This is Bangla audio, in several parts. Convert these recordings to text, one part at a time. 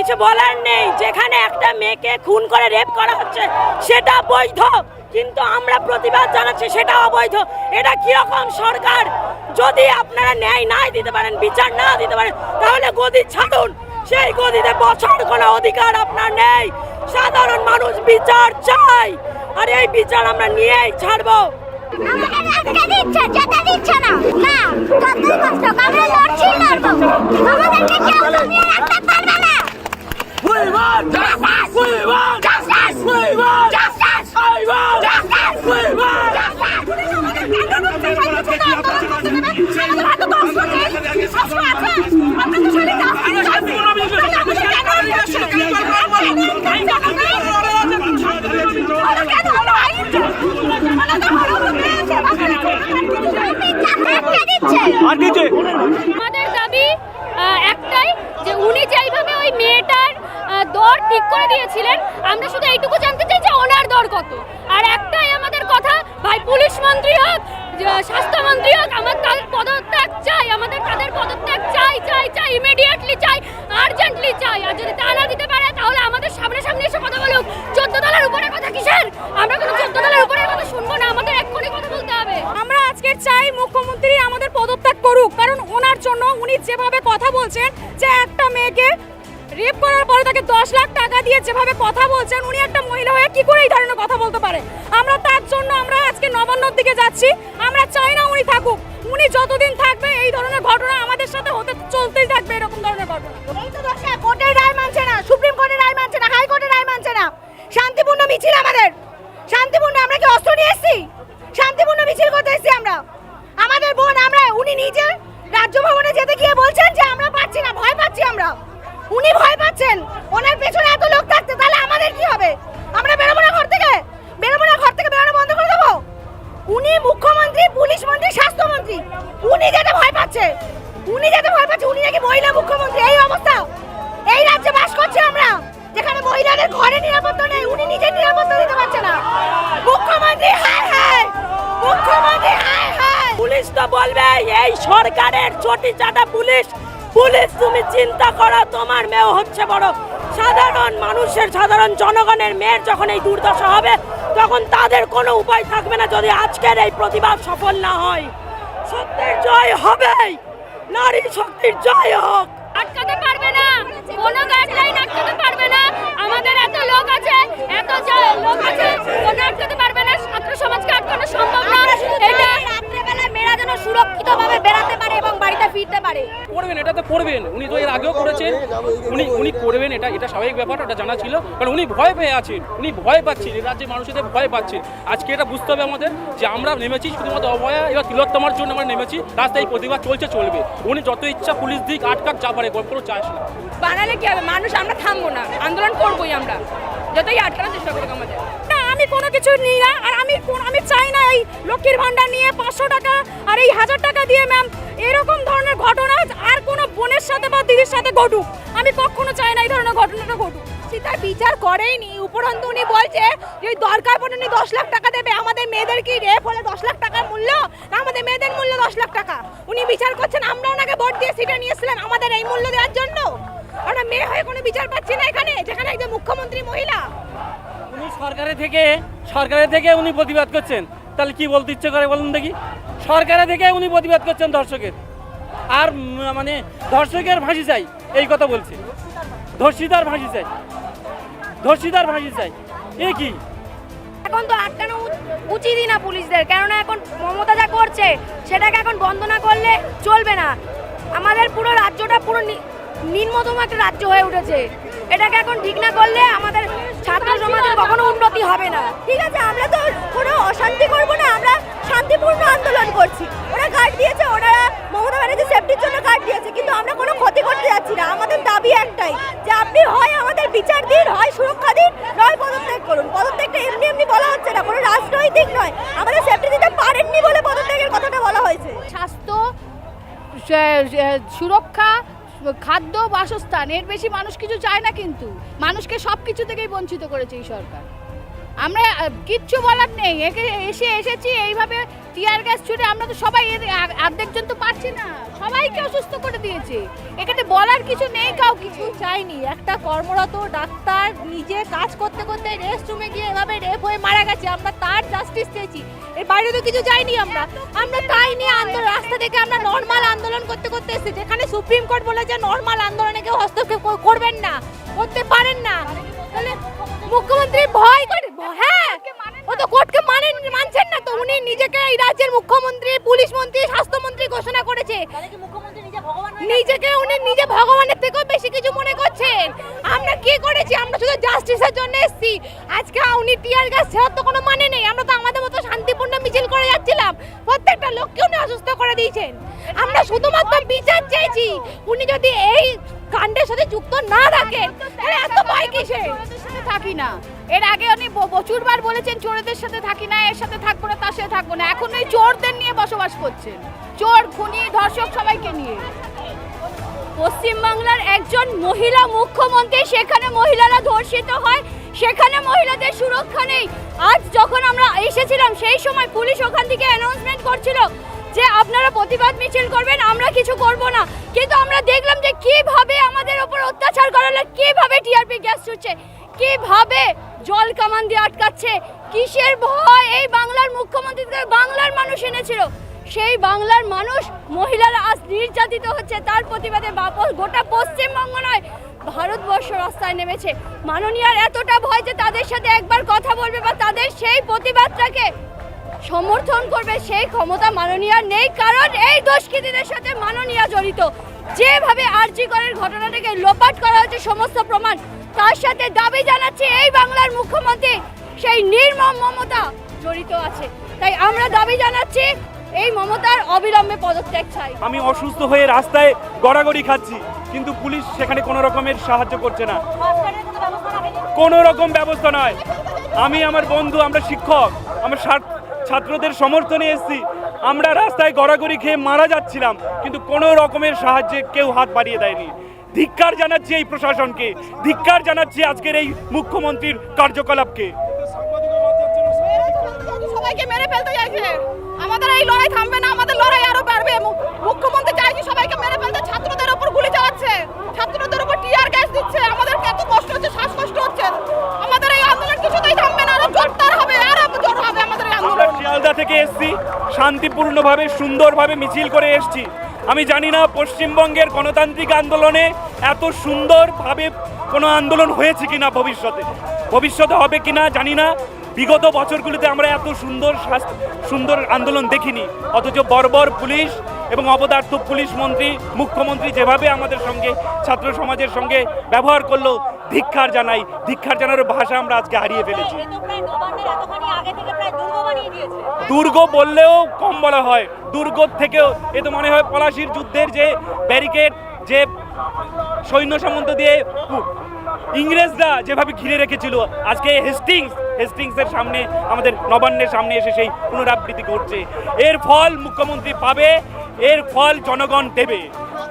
কিছু বলার নেই। যেখানে একটা মেয়েকে খুন করে রেপ করা হচ্ছে সেটা বৈধ, কিন্তু আমরা প্রতিবাদ জানাচ্ছি সেটা অবৈধ। এটা কিরকম সরকার? যদি আপনারা ন্যায় না দিতে পারেন, বিচার না দিতে পারেন, তাহলে গদি ছাড়ুন। সেই গদিতে বসার কোনো অধিকার আপনার নেই। সাধারণ মানুষ বিচার চাই, আর এই বিচার আমরা নিয়েই ছাড়বো। আমাদের দাবি একটাই, যে উনি যেইভাবে ওই মেয়েটার দর ঠিক করে দিয়েছিলেন, আমরা শুধু এইটুকু জানতে চাই যে ওনার দর কত। আর একটাই আমাদের কথা, ভাই পুলিশ মন্ত্রী হোক, স্বাস্থ্যমন্ত্রী হোক, আমার তাদের পদত্যাগ চাই। আমাদের তাদের পদত্যাগ চাই চাই চাই, ইমিডিয়েটলি চাই, আর্জেন্টলি চাই। আর যদি তা না দিতে পারে তাহলে আমাদের সামনে এসে কথা বলুক। 14 তলার উপরে কথা কিসের? আমরা কোনো 14 তলার উপরে কথা শুনবো না, আমাদের এক্ষুনি কথা বলতে হবে। আমরা আজকে চাই মুখ্যমন্ত্রী আমাদের পদত্যাগ করুক, কারণ ওনার জন্য উনি যেভাবে কথা বলছেন, যে একটা মেয়েকে রেপ করার পরে তাকে 10 লাখ টাকা দিয়ে যেভাবে কথা বলছেন, উনি একটা মহিলা হয়ে কি করে এই ধরনের কথা বলতে পারে? আমরা তার জন্য আমরা আজকে নবান্নর দিকে যাচ্ছি। আমরা চাই না উনি থাকুক। উনি যতদিন থাকবে এই ধরনের ঘটনা আমাদের সাথে চলতেই থাকবে, এরকম ধরনের ঘটনা। এই তো দোষে কোর্টের রায় মানছে না, সুপ্রিম কোর্টের রায় মানছে না, হাইকোর্টের রায় মানছে না। শান্তিপূর্ণ মিছিল আমাদের, শান্তিপূর্ণ। আমরা কি অস্ত্র নিয়ে এসেছি? শান্তিপূর্ণ মিছিল করতে এসেছি আমরা। আমাদের বোন, উনি নিজে রাজ্য ভবনে যেতে গিয়ে বলছেন যে আমরা পাচ্ছি না, ভয় পাচ্ছি আমরা। উনি ভয় পাচ্ছেন, ওনার পেছনে এত লোক থাকতে, তাহলে আমাদের কি হবে? আমরা বেরোবো না ঘর থেকে? বেরোনো বন্ধ করে দেবো? উনি মুখ্যমন্ত্রী, পুলিশ মন্ত্রী, স্বাস্থ্যমন্ত্রী, উনি যেতে ভয় পাচ্ছে, উনি নাকি মহিলা মুখ্যমন্ত্রী। এই অবস্থা এই রাজ্যে বাস করছি আমরা, যেখানে মহিলাদের ঘরে নিরাপত্তা নেই। উনি নিজে নিরাপত্তা দিতে পারছে না। মুখ্যমন্ত্রী হায় হায়, মুখ্যমন্ত্রী হায় হায়। পুলিশ তো বলবে এই সরকারের চটি চাটা পুলিশ। তুমি চিন্তা করো, তোমার মেয়ে হচ্ছে বড়। সাধারণ মানুষের, সাধারণ জনগণের মেয়ের যখন এই দুর্দশা হবে, তখন তাদের কোনো উপায় থাকবে না যদি আজকের এই প্রতিবাদ সফল না হয়। সত্যের জয় হবেই, নারী শক্তির জয় হোক। আটকাতে পারবে না, কোনো গাইডলাইন আটকাতে পারবে না। আমাদের এত লোক আছে, লোক আছে, কোনো আটকাতে পারবে না। ছাত্র সমাজকে আটকানো সম্ভব না। এটা রাত্রেবেলায় মেয়েরা যেন সুরক্ষিতভাবে বেড়াতে পারে এবং বাড়িতে ফিরতে পারে। করবেন, এটা তো করবেন। উনি তো এর আগেও করেছেন, উনি করবেন, এটা স্বাভাবিক ব্যাপার, এটা জানা ছিল। কারণ উনি ভয় পেয়ে আছেন, উনি ভয় পাচ্ছেন, এই রাজ্যের মানুষদের ভয় পাচ্ছেন। আজকে এটা বুঝতে হবে আমাদের, যে আমরা নেমেছি শুধুমাত্র অভয়া এবার তিলোত্তমার জন্য আমরা নেমেছি। রাস্তায় প্রতিবাদ চলবে। উনি যত ইচ্ছা পুলিশ দিক, আটকাক, যা পারে কোনো চাষ না। বানালে কি হবে? মানুষ আমরা থামবো না, আন্দোলন করবোই আমরা, যতই আটকানোর চেষ্টা করুক আমাদের। না, আমি কোনো কিছু নিই না, আর আমি চাই না এই লক্ষ্মীর ভান্ডার নিয়ে 500 টাকা আর এই 1000 টাকা দিয়ে ম্যাম এরকম ধরনের ঘটনা আর কোনো বোনের সাথে বা দিদির সাথে ঘটুক। আমি কখনো চাই না এই ধরনের ঘটনাটা ঘটুক। তার বিচার করেইনি, উপরন্তু উনি বলছে যে দরকার পড়ে উনি 10 লাখ টাকা দেবে। আমাদের মেয়েদের কি রেপ হলে 10 লাখ টাকার মূল্য না? আমাদের মেয়েদের মূল্য 10 লাখ টাকা। উনি বিচার করছেন, আমরা ওনাকে ভোট দিয়ে সিটে নিয়েছিলেন আমাদের এই মূল্য দেওয়ার জন্য। আমরা মেয়ে হয়ে কোনো বিচার পাচ্ছি না এখানে, যেখানে একজন মুখ্যমন্ত্রী মহিলা। উনি সরকারের থেকে উনি প্রতিবাদ করছেন, তাহলে কি বলতে ইচ্ছে করে বলুন দেখি? সরকারের থেকে উনি প্রতিবাদ করছেন ধর্ষকের, আর মানে ধর্ষকের ফাঁসি চাই এই কথা বলছে। ধর্ষিতার ফাঁসি চাই, এ কি? এখন তো আটকানো উচিতই না পুলিশদের, কেননা এখন মমতা যা করছে সেটাকে এখন বন্ধ না করলে চলবে না। আমাদের পুরো রাজ্যটা পুরো নিম্নতম একটা রাজ্য হয়ে উঠেছে। এটাকে এখন ঠিক না করলে আমাদের ছাত্র সমাজের কখনো উন্নতি হবে না। ঠিক আছে, আমরা তো কোনো অশান্তি করবো না, আমরা শান্তিপূর্ণ আন্দোলন করছি। ওরা কার্ড দিয়েছে, ওনারা মমতা ব্যানার্জি সেফটির জন্য কার্ড দিয়েছে, কিন্তু আমরা কোনো ক্ষতি করতে যাচ্ছি না। আমাদের দাবি একটাই, যে আপনি হয় আমাদের বিচার দিন, হয় সুরক্ষা দিন, নয় পদত্যাগ করুন। পদত্যাগটা এমনি বলা হচ্ছে না, কোনো রাজনৈতিক নয়। আমাদের সেফটি দিতে পারেননি বলে পদত্যাগের কথাটা বলা হয়েছে। স্বাস্থ্য, সুরক্ষা, খাদ্য, বাসস্থান, এর বেশি মানুষ কিছু চায় না। কিন্তু মানুষকে সব কিছু থেকেই বঞ্চিত করেছে এই সরকার। আমরা কিচ্ছু বলার নেই, একে এসেছি এইভাবে টিয়ার গ্যাস ছুটে আমরা তো সবাই অর্ধেকজন তো পারছি না, সবাইকে অসুস্থ করে দিয়েছে। এখানে বলার কিছু নেই, কাউ কিছু চাইনি। একটা কর্মরত ডাক্তার নিজে কাজ করতে করতে রেস্টরুমে গিয়ে এভাবে রেপ হয়ে মারা গেছে, আমরা তার জাস্টিস চেয়েছি। এর বাইরে তো কিছু চাইনি আমরা তাই নিয়ে আন্দোলন, রাস্তা থেকে আমরা নর্মাল আন্দোলন করতে করতে এসেছি, যেখানে সুপ্রিম কোর্ট বলেছে নর্মাল আন্দোলনে কেউ হস্তক্ষেপ করবেন না, করতে পারেন না। তাহলে মুখ্যমন্ত্রী ভয় করে, হ্যাঁ ও তো কোর্টকে মানছেন না, তো উনি নিজেকে এই রাজ্যের মুখ্যমন্ত্রী, পুলিশ মন্ত্রী, স্বাস্থ্যমন্ত্রী ঘোষণা করেছে। নিজেকে উনি নিজে ভগবানের থেকেও বেশি কিছু মনে করছেন। আমরা কি করেছি? আমরা শুধু জাস্টিসের জন্য এসেছি। আজকে উনি টিয়ার গ্যাস ছেড়ার তো কোনো মানে নেই, আমরা তো আমাদের মতো শান্তিপূর্ণ মিছিল করে যাচ্ছিলাম, প্রত্যেকটা লোককে উনি অসুস্থ করে দিয়েছেন। আমরা শুধুমাত্র বিচার চেয়েছি। উনি যদি এই কাণ্ডের সাথে যুক্ত না থাকেন তাহলে এত ভয় কিসের? থাকি না, এর আগে উনি প্রচুরবার বলেছেন চোরদের সাথে থাকি না, এর সাথে থাকবো না, তার সাথে থাকবো না। এখন এই চোরদের নিয়ে বসবাস করছেন, চোর, খুনি, ধর্ষক সবাইকে নিয়ে। পশ্চিমবাংলার একজন মহিলা মুখ্যমন্ত্রী, সেখানে মহিলারা ধর্ষিত হয়, সেখানে মহিলাদের সুরক্ষা নেই। আজ যখন আমরা এসেছিলাম সেই সময় পুলিশ ওখান থেকে অ্যানাউন্সমেন্ট করছিল যে আপনারা প্রতিবাদ মিছিল করবেন, আমরা কিছু করব না। কিন্তু আমরা দেখলাম যে কিভাবে আমাদের উপর অত্যাচার করা হলো, কিভাবে টিআরপি গ্যাস ছুটছে, কিভাবে জল কামান দিয়ে আটকাচ্ছে। কিসের ভয়? এই বাংলার মুখ্যমন্ত্রী বাংলার মানুষ এনেছিল, সেই বাংলার মানুষ, মহিলারা আজ নির্যাতিত হচ্ছে, তার প্রতিবাদে গোটা পশ্চিমবঙ্গ নয় ভারতবর্ষ রাস্তায় নেমেছে। মাননীয়ার এতটা ভয় যে তাদের সাথে একবার কথা বলবে বা তাদের সেই প্রতিবাদটাকে সমর্থন করবে, সেই ক্ষমতা মাননীয়ার নেই। কারণ এই দুষ্কৃতীদের সাথে মাননীয়া জড়িত। যেভাবে আরজি করের ঘটনাটাকে লোপাট করা হচ্ছে সমস্ত প্রমাণ, তার সাথে দাবি জানাচ্ছি এই বাংলার মুখ্যমন্ত্রী সেই নির্মম মমতা জড়িত আছে। তাই আমরা দাবি জানাচ্ছি এই মমতার অবিলম্বে পদত্যাগ চাই। আমি অসুস্থ হয়ে রাস্তায় গড়াগড়ি খাচ্ছি, কিন্তু পুলিশ সেখানে কোনো রকমের সাহায্য করছে না, কোনো রকম ব্যবস্থা নয়। আমি, আমার বন্ধু, আমরা শিক্ষক, আমরা ছাত্রদের সমর্থনে এসেছি, আমরা রাস্তায় গড়াগড়ি খেয়ে মারা যাচ্ছিলাম, কিন্তু কোনো রকমের সাহায্যে কেউ হাত বাড়িয়ে দেয়নি। ধিক্কার জানাচ্ছি এই প্রশাসনকে, ধিক্কার জানাচ্ছি আজকের এই মুখ্যমন্ত্রীর কার্যকলাপকে। সবাইকে মেরে ফেলতে চাইছে, আমাদের এই লড়াই থামবে না, আমাদের লড়াই আরো বাড়বে। মুখ্যমন্ত্রী চাইছে সবাইকে মেরে ফেলতে, ছাত্রদের উপর গুলি চালাচ্ছে, ছাত্রদের উপর টিয়ার গ্যাস দিচ্ছে, আমাদের এত কষ্ট হচ্ছে, শ্বাসকষ্ট হচ্ছে। আমাদের এই আন্দোলন কিছুতেই থামবে না, আরো জোরদার হবে, আরো জোর হবে আমাদের এই আন্দোলন। আমরা শিয়ালদা থেকে এসেছি, শান্তিপূর্ণভাবে সুন্দরভাবে মিছিল করে এসেছি। আমি জানি না পশ্চিমবঙ্গের গণতান্ত্রিক আন্দোলনে এত সুন্দরভাবে কোনো আন্দোলন হয়েছে কিনা, ভবিষ্যতে হবে কিনা জানি না। বিগত বছরগুলিতে আমরা এত সুন্দর আন্দোলন দেখিনি, অথচ বর্বর পুলিশ এবং অপদার্থ পুলিশ মন্ত্রী, মুখ্যমন্ত্রী যেভাবে আমাদের সঙ্গে, ছাত্র সমাজের সঙ্গে ব্যবহার করলো, ধিক্কার জানাই। ধিক্কার জানার ভাষা আমরা আজকে হারিয়ে ফেলেছি। দুর্গ বললেও কম বলা হয়, দুর্গ থেকেও এ তো মনে হয় পলাশির যুদ্ধের যে ব্যারিকেড, যে সৈন্য সামন্ত দিয়ে ইংরেজরা যেভাবে ঘিরে রেখেছিল, আজকে হেস্টিংসের সামনে, আমাদের নবান্নের সামনে এসে সেই পুনরাবৃত্তি ঘটছে। এর ফল মুখ্যমন্ত্রী পাবে, এর ফল জনগণ দেবে।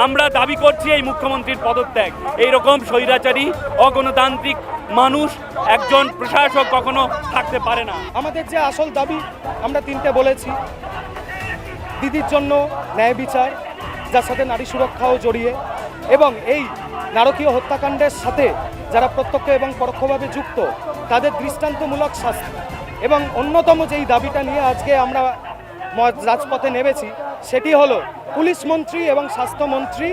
আমরা দাবি করছি এই মুখ্যমন্ত্রীর পদত্যাগ। এইরকম স্বৈরাচারী, অগণতান্ত্রিক মানুষ একজন প্রশাসক কখনো থাকতে পারে না। আমাদের যে আসল দাবি আমরা তিনটে বলেছি, দিদির জন্য ন্যায় বিচার, যার সাথে নারী সুরক্ষাও জড়িয়ে, এবং এই নারকীয় হত্যাকাণ্ডের সাথে যারা প্রত্যক্ষ এবং পরোক্ষভাবে যুক্ত তাদের দৃষ্টান্তমূলক শাস্তি। এবং অন্যতম যেই দাবিটা নিয়ে আজকে আমরা রাজপথে নেমেছি সেটি হলো পুলিশ মন্ত্রী এবং স্বাস্থ্যমন্ত্রী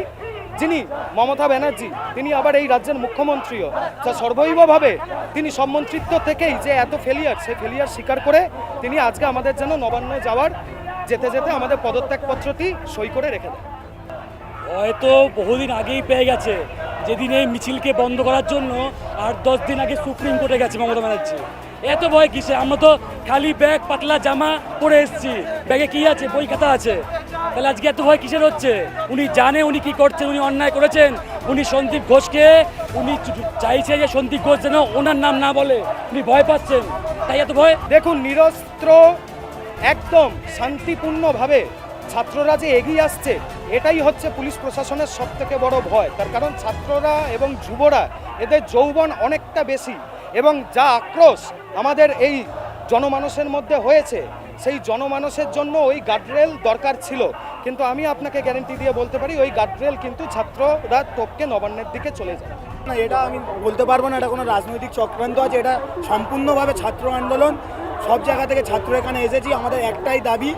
যিনি মমতা ব্যানার্জি, তিনি আবার এই রাজ্যের মুখ্যমন্ত্রীও, যা সর্বৈবভাবে তিনি সব মন্ত্রিত্ব থেকেই যে এত ফেলিয়ার, সেই ফেলিয়ার স্বীকার করে তিনি আজকে আমাদের যেন নবান্ন যাওয়ার যেতে যেতে আমাদের পদত্যাগপত্রটি সই করে রেখে দেন। হয়তো বহুদিন আগেই পেয়ে গেছে, যেদিন এই মিছিলকে বন্ধ করার জন্য 8-10 দিন আগে সুপ্রিম কোর্টে গেছে মমতা ব্যানার্জি। এত ভয় কিসে? আমরা তো খালি ব্যাগ, পাতলা জামা পরে এসেছি, ব্যাগে কি আছে? বই খাতা আছে। তাহলে আজকে এত ভয় কিসের হচ্ছে? উনি জানে উনি কি করছেন, উনি অন্যায় করেছেন। উনি সন্দীপ ঘোষকে, উনি চাইছে যে সন্দীপ ঘোষ যেন ওনার নাম না বলে, উনি ভয় পাচ্ছেন, তাই এত ভয়। দেখুন, নিরস্ত্র একদম শান্তিপূর্ণভাবে ছাত্ররা যে এগিয়ে আসছে, এটাই হচ্ছে পুলিশ প্রশাসনের সবথেকে বড় ভয়। তার কারণ ছাত্ররা এবং যুবরা, এদের যৌবন অনেকটা বেশি, এবং যা আক্রোশ আমাদের এই জনমানসের মধ্যে হয়েছে, সেই জনমানসের জন্য ওই গার্ডরেল দরকার ছিল। কিন্তু আমি আপনাকে গ্যারেন্টি দিয়ে বলতে পারি ওই গার্ডরেল কিন্তু ছাত্ররা টপকে নবান্নের দিকে চলে যায়। না, এটা আমি বলতে পারবো না এটা কোনো রাজনৈতিক চক্রান্ত আছে, এটা সম্পূর্ণভাবে ছাত্র আন্দোলন। সব জায়গা থেকে ছাত্র এখানে এসেছি, আমাদের একটাই দাবি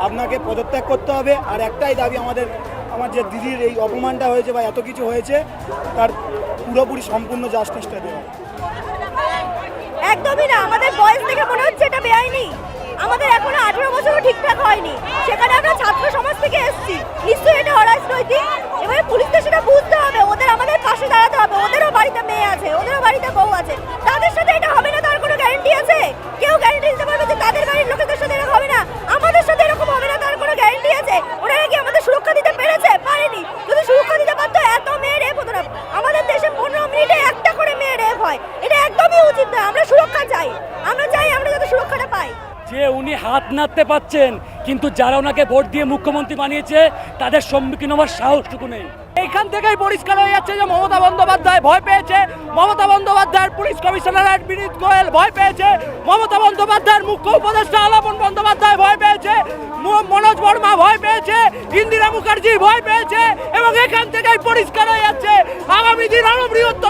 আপনাকে পদত্যাগ করতে হবে, আর একটাই দাবি আমার যে দিদির এই অপমানটা হয়েছে বা এত কিছু হয়েছে তার পুরোপুরি সম্পূর্ণ জাস্টিসটা দেওয়া। একদমই না, আমাদের বয়স দেখে মনে হচ্ছে এটা বেআইনি। আমাদের এখনো 18 বছরও ঠিকঠাক হয়নি, সেখানে আমরা ছাত্র সমাজ থেকে এসেছি। নিশ্চয়ই এটা অরাজনৈতিক। এবারে পুলিশকে সেটা বুঝতে হবে, ওদের আমাদের পাশে দাঁড়াতে হবে। ওদেরও বাড়িতে মেয়ে আছে, ওদেরও বাড়িতে বউ আছে, তাদের সাথে এটা হবে না তার কোনো গ্যারান্টি আছে? কেউ গ্যারান্টি দিতে পারবে যে তাদের বাড়ির লোকেদের সাথে এরকম হবে না, আমাদের সাথে এরকম হবে না তার কোনো গ্যারান্টি আছে? ওনারা কি আমাদের সুরক্ষা দিতে পেরেছে? পারেনি। যদি সুরক্ষা দিতে পারতো এত মেয়ে রেপ হতো না। আমাদের দেশে 15 মিনিটে একটা করে মেয়ে রেপ হয়, এটা একদমই উচিত নয়। আমরা সুরক্ষা চাই, আমরা চাই আমরা যাতে সুরক্ষাটা পাই। যে উনি হাত নাড়তে পাচ্ছেন, কিন্তু যারা ওনাকে ভোট দিয়ে মুখ্যমন্ত্রী বানিয়েছে তাদের সম্মুখীন হওয়ার সাহসটুকু নেই। এইখান থেকেই পরিষ্কার হয়ে যাচ্ছে যে মমতা বন্দ্যোপাধ্যায় ভয় পেয়েছে, মমতা বন্দ্যোপাধ্যায়ের পুলিশ কমিশনার বিনীত গোয়েল ভয় পেয়েছে, মমতা বন্দ্যোপাধ্যায়ের মুখ্য উপদেষ্টা আলাপন বন্দ্যোপাধ্যায় ভয় পেয়েছে, মনোজ বর্মা ভয় পেয়েছে, ইন্দিরা মুখার্জি ভয় পেয়েছে, এবং এখান থেকেই পরিষ্কার হয়ে যাচ্ছে আগামী দিন আরো বৃহত্তর